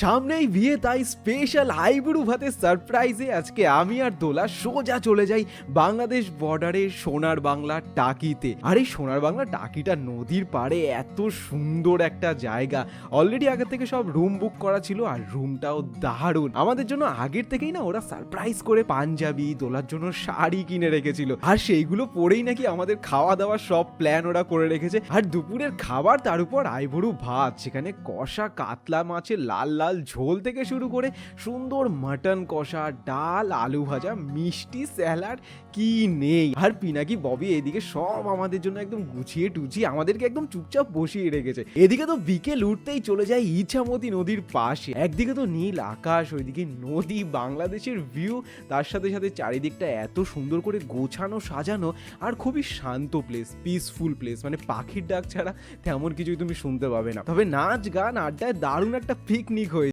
সামনেই বিয়ে, তাই স্পেশাল আইবুড়ো ভাতের সারপ্রাইজে আজকে আমি আর দোলা সোজা চলে যাই বাংলাদেশ বর্ডারে সোনার বাংলা টাকিতে। আর এই সোনার বাংলা টাকিটা নদীর পাড়ে, এত সুন্দর একটা জায়গা। অলরেডি আগে থেকে সব রুম বুক করা ছিল, আর রুমটাও দারুণ। আমাদের জন্য আগের থেকেই না ওরা সারপ্রাইজ করে পাঞ্জাবি, দোলার জন্য শাড়ি কিনে রেখেছিল, আর সেইগুলো পরেই নাকি আমাদের খাওয়া দাওয়ার সব প্ল্যান ওরা করে রেখেছে। আর দুপুরের খাবার, তার উপর আইবুড়ো ভাত, সেখানে কষা কাতলা মাছের লাল লাল ঝোল থেকে শুরু করে সুন্দর মাটন কষা, ডাল, আলু ভাজা, মিষ্টি, স্যালাড, কি নেই। আর পিনাকি ববি এদিকে সব আমাদের জন্য একদম গুছিয়ে টুছিয়ে আমাদেরকে একদম চুপচাপ বসিয়ে রেখেছে। এদিকে তো বিকেল উঠতেই চলে যায় ইছামতি নদীর পাশে। একদিকে তো নীল আকাশ, ওইদিকে নদী, বাংলাদেশের ভিউ, তার সাথে সাথে চারিদিকটা এত সুন্দর করে গোছানো সাজানো, আর খুবই শান্ত প্লেস, পিসফুল প্লেস। মানে পাখির ডাক ছাড়া তেমন কিছুই তুমি শুনতে পাবে না। তবে নাচ গান আড্ডায় দারুণ একটা পিকনিক হয়ে